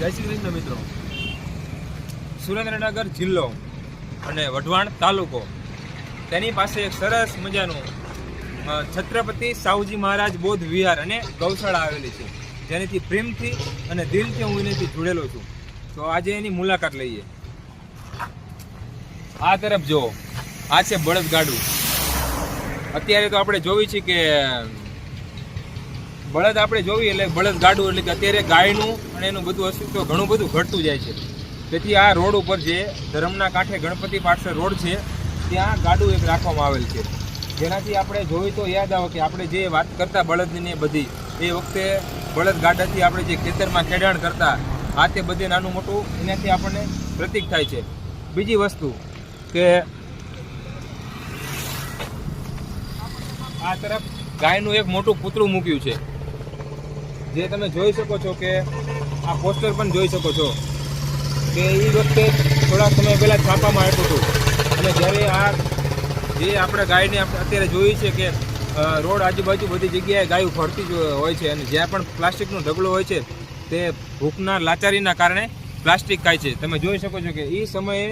જય શ્રી કૃષ્ણ મિત્રો. સુરેન્દ્રનગર જિલ્લો અને વઢવાણ તાલુકો તેની પાસે એક સરસ મજાનું છત્રપતિ સાહુજી મહારાજ બૌદ્ધ વિહાર અને ગૌશાળા આવેલી છે, જેનાથી પ્રેમથી અને દિલથી હું એનાથી જોડેલો છું. તો આજે એની મુલાકાત લઈએ. આ તરફ જુઓ, આ છે બળદગાડું. અત્યારે તો આપણે જોવી છે કે બળદ આપણે જોવી એટલે બળદગાડું એટલે કે અત્યારે ગાયનું અને એનું બધું અસ્તિત્વ ઘણું બધું ઘટતું જાય છે. તેથી આ રોડ ઉપર જે ધરમના કાંઠે ગણપતિ પાછળ રોડ છે ત્યાં ગાડું એક રાખવામાં આવેલ છે, જેનાથી આપણે જોઈ તો યાદ આવે કે આપણે જે વાત કરતા બળદની બધી એ વખતે બળદ ગાડાથી આપણે જે ખેતરમાં ખેડાણ કરતા આ તે બધે નાનું મોટું એનાથી આપણને પ્રતીક થાય છે. બીજી વસ્તુ કે આ તરફ ગાયનું એક મોટું પૂતળું મૂક્યું છે, જે તમે જોઈ શકો છો કે આ પોસ્ટર પણ જોઈ શકો છો કે એ વખતે થોડા સમય પહેલાં છાપામાં આપ્યું હતું. અને જ્યારે આ જે આપણે ગાયને આપણે અત્યારે જોઈએ છે કે રોડ આજુબાજુ બધી જગ્યાએ ગાયું ફરતી જ હોય છે, અને જ્યાં પણ પ્લાસ્ટિકનો ઢગલો હોય છે તે ભૂખના લાચારીના કારણે પ્લાસ્ટિક ખાય છે. તમે જોઈ શકો છો કે એ સમયે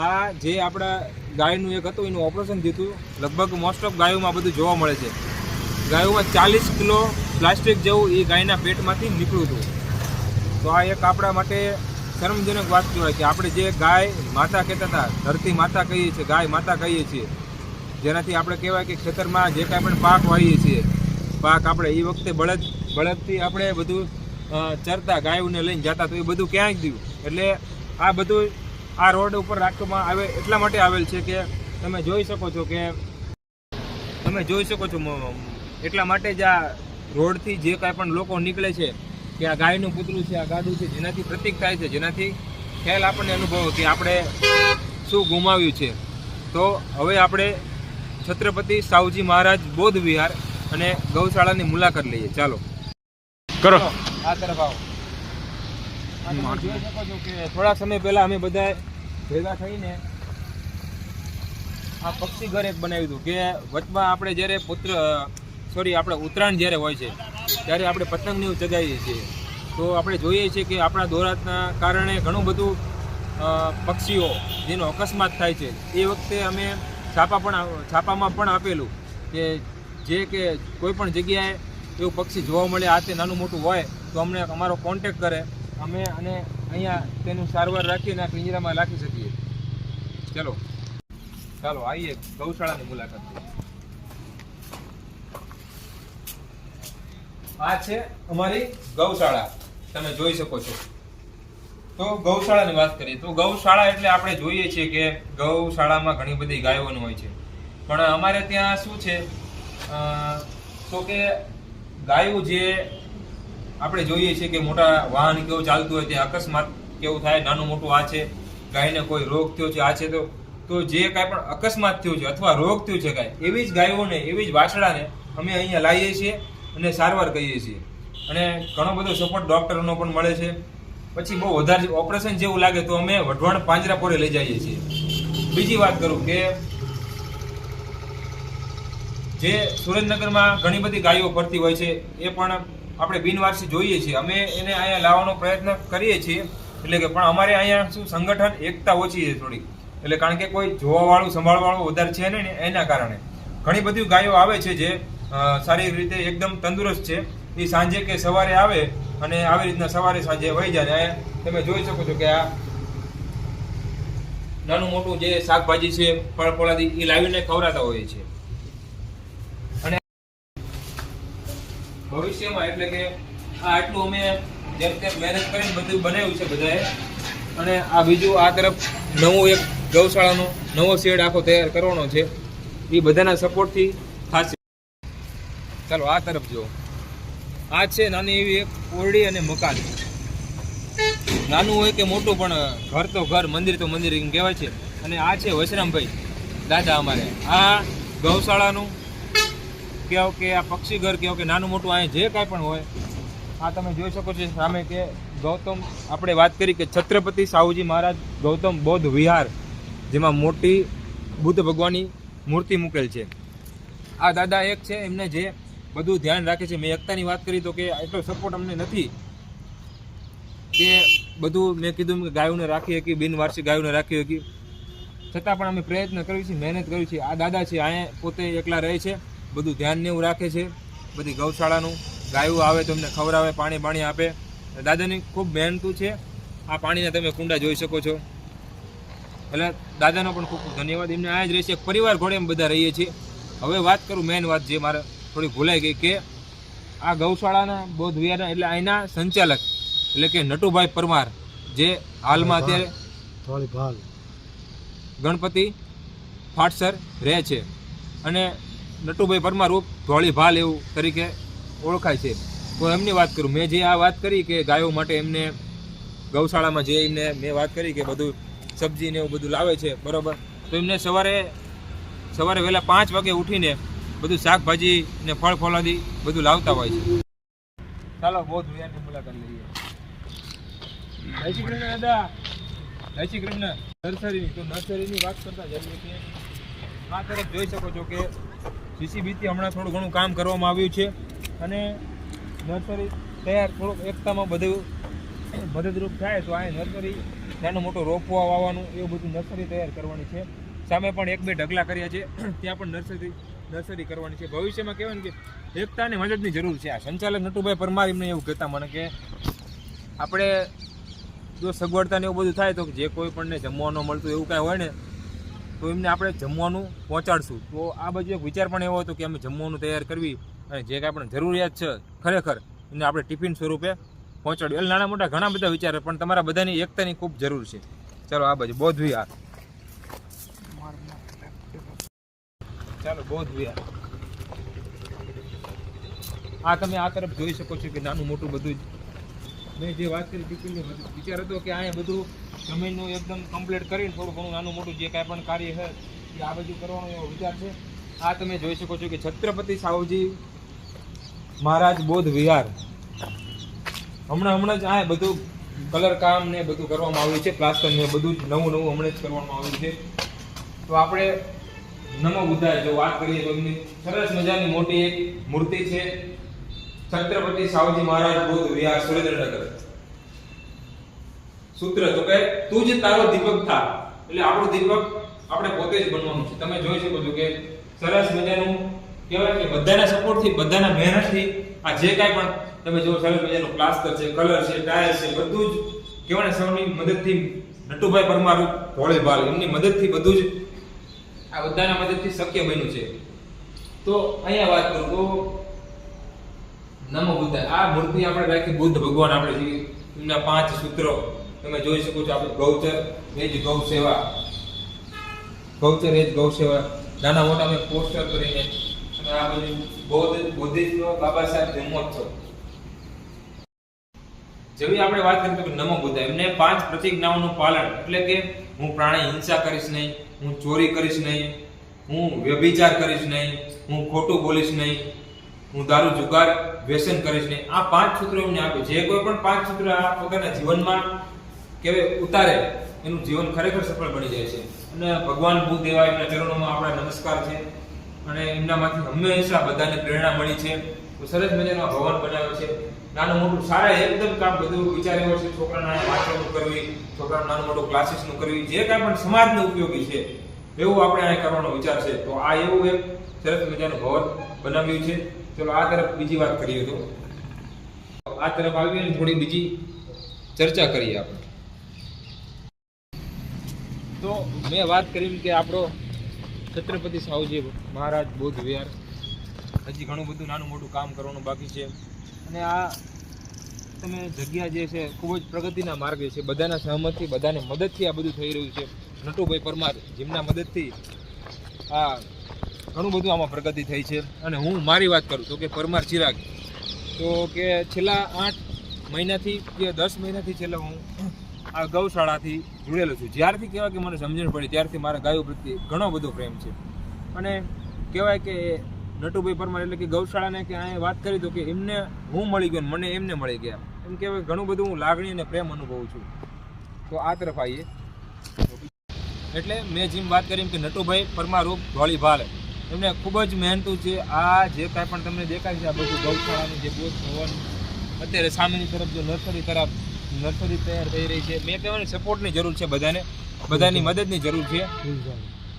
આ જે આપણા ગાયનું એક હતું એનું ઓપરેશન થયું હતું. લગભગ મોસ્ટ ઓફ ગાયોમાં બધું જોવા મળે છે. ગાયોમાં 40 કિલો પ્લાસ્ટિક જેવું એ ગાયના પેટમાંથી નીકળ્યું હતું. તો આ એક આપણા માટે શરમજનક વાત કહેવાય કે આપણે જે ગાય માતા કહેતા હતા, ધરતી માતા કહીએ છીએ, ગાય માતા કહીએ છીએ, જેનાથી આપણે કહેવાય કે ખેતરમાં જે કાંઈ પણ પાક વાવીએ છીએ, પાક આપણે એ વખતે બળદથી આપણે બધું ચરતા ગાયોને લઈને જતા, તો એ બધું ક્યાંય ગયું. એટલે આ બધું આ રોડ ઉપર રાખવામાં આવે એટલા માટે આવેલ છે કે તમે જોઈ શકો છો એટલા માટે જ આ રોડથી જે કાંઈ પણ લોકો નીકળે છે કે આ ગાયનું પૂતળું છે, આ ગાડું છે, જેનાથી પ્રતીક થાય છે, જેનાથી ખ્યાલ આપણને અનુભવ કે આપણે શું ગુમાવ્યું છે. તો હવે આપણે છત્રપતિ સાહુજી મહારાજ બૌદ્ધ વિહાર અને ગૌશાળાની મુલાકાત લઈએ. ચાલો કરો, આ તરફ આવો. તમે જોઈ શકો છો કે થોડા સમય પહેલા અમે બધા ભેગા થઈને આ પક્ષી ઘર એક બનાવ્યું હતું કે વચમાં આપણે જ્યારે આપણે ઉત્તરાયણ જ્યારે હોય છે ત્યારે આપણે પતંગને એવું ચગાવીએ છીએ, તો આપણે જોઈએ છીએ કે આપણા દોરાતના કારણે ઘણું બધું પક્ષીઓ જેનો અકસ્માત થાય છે. એ વખતે અમે છાપામાં પણ આપેલું કે કોઈ પણ જગ્યાએ એવું પક્ષી જોવા મળે, આ તે નાનું મોટું હોય તો અમને અમારો કોન્ટેક કરે, અમે અને અહીંયા તેનું સારવાર રાખીને પિંજરામાં રાખી શકીએ. ચાલો આવીએ ગૌશાળાની મુલાકાત લઈએ. આ છે અમારી ગૌશાળા, તમે જોઈ શકો છો. તો ગૌશાળાની વાત કરીએ તો ગૌશાળા એટલે આપણે જોઈએ છીએ કે ગૌશાળામાં ઘણી બધી ગાયોનું હોય છે, પણ અમારે ત્યાં શું છે તો કે ગાયો જે આપણે જોઈએ છીએ કે મોટા વાહન કેવું ચાલતું હોય ત્યાં અકસ્માત કેવું થાય, નાનું મોટું આ છે ગાયને કોઈ રોગ થયો છે, આ છે તો જે કાંઈ પણ અકસ્માત થયું છે અથવા રોગ થયું છે ગાય, એવી જ ગાયોને એવી જ વાછડાને અમે અહીંયા લાવીએ છીએ અને સારવાર કરીએ છીએ. અને ઘણો બધો સપોર્ટ ડૉક્ટરોનો પણ મળે છે. પછી બહુ વધારે ઓપરેશન જેવું લાગે તો અમે વઢવાણ પાંજરાપોરે લઈ જઈએ છીએ. બીજી વાત કરું કે જે સુરેન્દ્રનગરમાં ઘણી બધી ગાયો ફરતી હોય છે એ પણ આપણે બિનવારસી જોઈએ છીએ, અમે એને અહીંયા લાવવાનો પ્રયત્ન કરીએ છીએ. એટલે કે પણ અમારે અહીંયા શું સંગઠન એકતા ઓછી છે થોડી, એટલે કારણ કે કોઈ જોવાવાળું સંભાળવાળું વધારે છે ને એના કારણે ઘણી બધી ગાયો આવે છે જે શારીરિક રીતે એકદમ તંદુરસ્ત છે. એ સાંજે કે સવારે આવે અને આવી રીતના સવારે સાંજે વહી જાય. તમે જોઈ શકો છો કે આ નાનું મોટું જે શાકભાજી છે, ફળ ફળાદી એ લાવીને ખવડાવતા હોઈએ છે. અને ભવિષ્યમાં એટલે કે આ આટલું અમે જેમ તેમ મહેનત કરીને બધું બનાવ્યું છે બધાએ. અને આ બીજું આ તરફ નવું એક ગૌશાળાનો નવો શેડ આખો તૈયાર કરવાનો છે, એ બધાના સપોર્ટથી થશે. ચાલો આ તરફ જુઓ, આ છે નાની એવી એક ઓરડી અને મકાન. નાનું હોય કે મોટું પણ ઘર તો ઘર, મંદિર તો મંદિર એમ કહેવાય છે. અને આ છે વશરામભાઈ દાદા અમારે. આ ગૌશાળાનું કહો કે આ પક્ષી ઘર કહો કે નાનું મોટું અહીંયા જે કાંઈ પણ હોય, આ તમે જોઈ શકો છો સામે કે ગૌતમ, આપણે વાત કરી કે છત્રપતિ સાહુજી મહારાજ ગૌતમ બૌદ્ધ વિહાર, જેમાં મોટી બુદ્ધ ભગવાનની મૂર્તિ મૂકેલ છે. આ દાદા એક છે, એમને જે બધું ધ્યાન રાખે છે. મેં એકતાની વાત કરી તો કે એટલો સપોર્ટ અમને નથી, કે બધું મેં કીધું કે ગાયોને રાખી શકી, બિનવારસી ગાયોને રાખી શકી, છતાં પણ અમે પ્રયત્ન કરીએ છીએ, મહેનત કરીએ છીએ. આ દાદા છે અહીંયા પોતે એકલા રહે છે, બધું ધ્યાન ને એવું રાખે છે, બધી ગૌશાળાનું. ગાયો આવે તો એમને ખવડાવે, પાણી આપે. દાદાની ખૂબ મહેનતું છે. આ પાણીના તમે કુંડા જોઈ શકો છો. એટલે દાદાનો પણ ખૂબ ખૂબ ધન્યવાદ. એમને અહીંયા જ રહે છે, પરિવાર ઘોડે એમ બધા રહીએ છીએ. હવે વાત કરું મેઇન વાત જે મારે થોડી ભૂલાઈ ગઈ, કે આ ગૌશાળાના બૌદ્ધ વિહારના એટલે અહીંના સંચાલક એટલે કે નટુભાઈ પરમાર, જે હાલમાં અત્યારે ગણપતિ ફાટસર રહે છે, અને નટુભાઈ પરમાર રૂપ ધોળી ભાલ એવું તરીકે ઓળખાય છે. તો એમની વાત કરું, મેં જે આ વાત કરી કે ગાયો માટે એમને ગૌશાળામાં જે એમને મેં વાત કરી કે બધું સબ્જી ને એવું બધું લાવે છે, બરાબર. તો એમને સવારે વહેલા 5 વાગે ઉઠીને બધું શાકભાજી ને ફળ ફળાદી બધું લાવતા હોય છે. ચાલો બૌદ્ધ વિહારની મુલાકાત લઈએ. જય શ્રી કૃષ્ણ દાદા, જય શ્રી કૃષ્ણ. નર્સરીની વાત કરતા જઈએ કે આ તરફ જોઈ શકો છો કે સીસીબીથી હમણાં થોડું ઘણું કામ કરવામાં આવ્યું છે, અને નર્સરી તૈયાર થોડુંક એકતામાં બધું મદદરૂપ થાય. તો આ નર્સરી નાનો મોટો રોપવા વાવવાનું એવું બધું નર્સરી તૈયાર કરવાની છે. સામે પણ 1-2 ઢગલા કર્યા છે, ત્યાં પણ નર્સરી કરવાની છે. ભવિષ્યમાં કહેવાય ને કે એકતાની મદદની જરૂર છે. આ સંચાલક નટુભાઈ પરમાર એમને એવું કહેતા મને કે આપણે જો સગવડતા ને એવું બધું થાય તો જે કોઈ પણને જમવાનું મળતું એવું કાંઈ હોય ને તો એમને આપણે જમવાનું પહોંચાડશું. તો આ બાજુ એક વિચાર પણ એવો હતો કે અમે જમવાનું તૈયાર કરવી અને જે કાંઈ પણ જરૂરિયાત છે ખરેખર એને આપણે ટિફિન સ્વરૂપે પહોંચાડ્યું. એટલે નાના મોટા ઘણા બધા વિચાર, પણ તમારા બધાની એકતાની ખૂબ જરૂર છે. ચાલો આ બાજુ બૌદ્ધ વિહાર. ચાલો બૌદ્ધ વિહાર. આ તમે આ તરફ જોઈ શકો છો કે નાનું મોટું બધું મેં જે વાત કરી ટિફિનની વિચાર હતો કે અહીંયા બધું જમીનનું એકદમ કમ્પ્લીટ કરીને થોડું ઘણું નાનું મોટું જે કાંઈ પણ કાર્ય છે એ આ બાજુ કરવાનો એવો વિચાર છે. આ તમે જોઈ શકો છો કે છત્રપતિ સાહુજી મહારાજ બૌદ્ધ વિહાર. હમણાં જ આ બધું કલર કામ ને બધું કરવામાં આવ્યું છે, પ્લાસ્ટર ને બધું જ નવું હમણાં જ કરવામાં આવ્યું છે. તો આપણે નમો બુદ્ધાય જો વાત કરીએ તો એમની સરસ મજાની મોટી એક મૂર્તિ છે, છત્રપતિ સાહુજી મહારાજ બૌદ્ધ વિહાર, સુરેન્દ્રનગર. સૂત્ર તો કે તું જ તારો દીપક થા, એટલે આપણું દીપક આપણે પોતે જ બનવાનું છે. તમે જોઈ શકો છો કે સરસ મજાનું કહેવાય કે બધાના સપોર્ટથી, બધાના મહેનતથી આ જે કાંઈ પણ તમે જો સરસ મજાનું પ્લાસ્ટર છે, કલર છે, ટાયર છે, બધું જ કહેવાય સૌની મદદથી નટુભાઈ પરમાર ધોળીભાલ એમની મદદથી બધું જ આ બધાના મદદથી શક્ય બન્યું છે. તો અહીંયા વાત કરું તો નમો બુદ્ધાય. આ મૂર્તિ આપણે રાખી બુદ્ધ ભગવાન આપણે જે એમના 5 સૂત્રો તમે જોઈ શકો છો. આપણે ગૌચર એ જ ગૌ સેવા, ગૌચર એ જ ગૌ સેવા, નાના મોટા અમે પોસ્ટર કરીને, અને આ બધું બુદ્ધિસ્ટ બાબા સાહેબ જન્મોત્સવ જેવી આપણે વાત કરીએ તો નમો બુદ્ધાય એમને 5 પ્રતિજ્ઞાઓનું પાલન, એટલે કે હું પ્રાણી હિંસા કરીશ નહીં, હું ચોરી કરીશ નહીં, હું વ્યભિચાર કરીશ નહીં, હું ખોટું બોલીશ નહીં, હું દારૂ જુગાર વ્યસન કરીશ નહીં. આ 5 સૂત્રો એમને આપે. જે કોઈ પણ 5 સૂત્રો આ પોતાના જીવનમાં કેવે ઉતારે એનું જીવન ખરેખર સફળ બની જાય છે. અને ભગવાન બુદ્ધ એવા એમના ચરણોમાં આપણા નમસ્કાર છે, અને એમનામાંથી હંમેશા બધાને પ્રેરણા મળી છે. તો સરસ મજાનો ભવન બનાવ્યો છે, નાનું મોટું સારા એકદમ કામ બધું વિચાર એવો છે. છોકરાના વાંચવાનું કરવી, છોકરાનું નાનું મોટું ક્લાસીસનું કરવી, જે કાંઈ પણ સમાજને ઉપયોગી છે એવું આપણે અહીંયા કરવાનો વિચાર છે. તો આ એવું એક સરસ મજાનું ભવન બનાવ્યું છે. ચલો આ તરફ બીજી વાત કરીએ તો આ તરફ આવીએ થોડી બીજી ચર્ચા કરીએ આપણે. તો મેં વાત કરી કે આપણો છત્રપતિ સાહુજી મહારાજ બૌદ્ધ વિહાર હજી ઘણું બધું નાનું મોટું કામ કરવાનું બાકી છે. અને આ તમે જગ્યા જે છે ખૂબ જ પ્રગતિના માર્ગે છે. બધાના સહમતથી, બધાને મદદથી આ બધું થઈ રહ્યું છે. નટુભાઈ પરમાર જેમના મદદથી આ ઘણું બધું આમાં પ્રગતિ થઈ છે. અને હું મારી વાત કરું તો કે પરમાર ચિરાગ, તો કે છેલ્લા 8 મહિનાથી કે 10 મહિનાથી છેલ્લા હું આ ગૌશાળાથી જોડેલો છું. જ્યારથી કહેવાય કે મને સમજણ પડી ત્યારથી મારા ગાયો પ્રત્યે ઘણો બધો પ્રેમ છે. અને કહેવાય કે નટુભાઈ પરમાર એટલે કે ગૌશાળાને કે અહીંયા વાત કરી તો કે એમને હું મળી ગયો, મને એમને મળી ગયા, એમ કહેવાય ઘણું બધું હું લાગણી અને પ્રેમ અનુભવું છું. તો આ તરફ આવીએ એટલે મેં જેમ વાત કરી કે નટુભાઈ પરમાર રૂપ ધોળીભાલ એમને ખૂબ જ મહેનતું છે. આ જે કાંઈ પણ તમને દેખાય છે આ બધું ગૌશાળાનું જે બૌદ્ધ ભવન અત્યારે સામેની તરફ જો નર્સરી તરફ નર્સરી તૈયાર થઈ રહી છે. મેં કહેવાની સપોર્ટની જરૂર છે બધાને, બધાની મદદની જરૂર છે.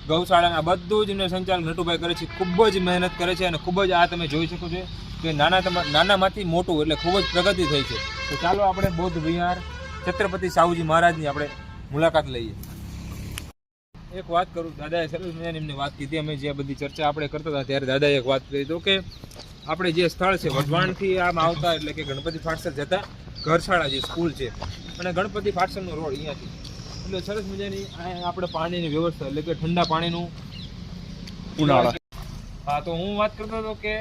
ગૌશાળાના બધું જ એમને સંચાલન નટુભાઈ કરે છે, ખૂબ જ મહેનત કરે છે અને ખૂબ જ આ તમે જોઈ શકો છો કે નાનામાંથી મોટું એટલે ખૂબ જ પ્રગતિ થઈ છે. તો ચાલો આપણે બૌદ્ધ વિહાર છત્રપતિ સાહુજી મહારાજની આપણે મુલાકાત લઈએ. એક વાત કરું, દાદાએ સરસ મજાની એમને વાત કીધી. અમે જે બધી ચર્ચા આપણે કરતા હતા ત્યારે દાદાએ એક વાત કરી તો કે આપણે જે સ્થળ છે વઢવાણથી આમ આવતા એટલે કે ગણપતિ ફાટસર જતા ઘરશાળા જે સ્કૂલ છે અને ગણપતિ ફાટસરનો રોડ અહીંયાથી એટલે સરસ મજાની આપણે પાણીની વ્યવસ્થા એટલે કે ઠંડા પાણીનું ઉનાળા. હા, તો હું વાત કરતો હતો કે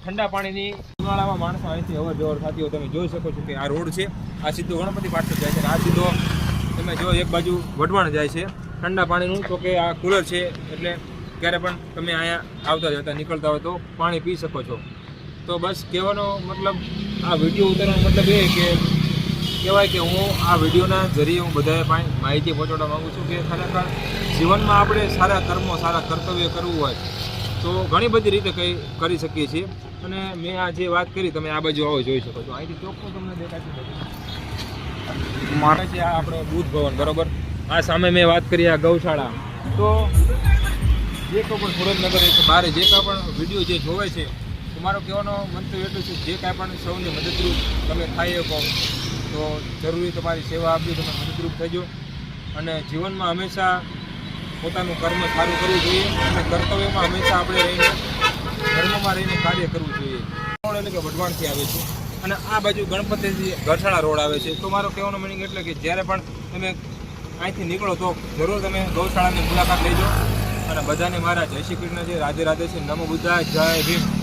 ઠંડા પાણીની ઉનાળામાં માણસો અહીંથી અવર જવર થતી હોય તમે જોઈ શકો છો કે આ રોડ છે, આ સીધો ગણપતિ ફાટસર જાય છે અને આ સીધો તમે જો એક બાજુ વઢવાણ જાય છે ઠંડા પાણીનું. તો કે આ કુલર છે એટલે ક્યારે પણ તમે અહીંયા આવતા જતા નીકળતા હોય તો પાણી પી શકો છો. તો બસ કહેવાનો મતલબ આ વિડીયો ઉતારવાનો મતલબ એ કે કહેવાય કે હું આ વિડીયોના જરીએ હું બધાએ માહિતી પહોંચાડવા માગું છું કે ખરેખર જીવનમાં આપણે સારા કર્મો સારા કર્તવ્ય કરવું હોય તો ઘણી બધી રીતે કંઈ કરી શકીએ છીએ. અને મેં આ જે વાત કરી તમે આ બાજુ આવો જોઈ શકો છો, અહીંથી ચોખ્ખું તમને દેખાતું મારે છે આ આપણો બુદ્ધ ભવન બરોબર. આ સામે મેં વાત કરી આ ગૌશાળા. તો જે કોઈ પણ સુરેન્દ્રનગર બહાર જે કાંઈ પણ વિડીયો જે જોવે છે તો મારો કહેવાનો મંતવ્ય એટલું છે જે કાંઈ પણ સૌની મદદરૂપ તમે થાય શકો તો જરૂરી તમારી સેવા આપજો, તમે મદદરૂપ થજો અને જીવનમાં હંમેશા પોતાનું કર્મ સારું કરવું જોઈએ અને કર્તવ્યમાં હંમેશા આપણે રહીને ધર્મમાં રહીને કાર્ય કરવું જોઈએ. રોડ એટલે કે વઢવાણથી આવે છે અને આ બાજુ ગણપતિજી ઘરશાળા રોડ આવે છે. તો મારો કહેવાનો મિનિંગ એટલે કે જ્યારે પણ તમે અહીંથી નીકળો તો જરૂર તમે ગૌશાળાની મુલાકાત લેજો અને બધાને મારા જય શ્રી કૃષ્ણ છે, રાધે રાધે છે, નમો બુદ્ધાય, જય ભીમ.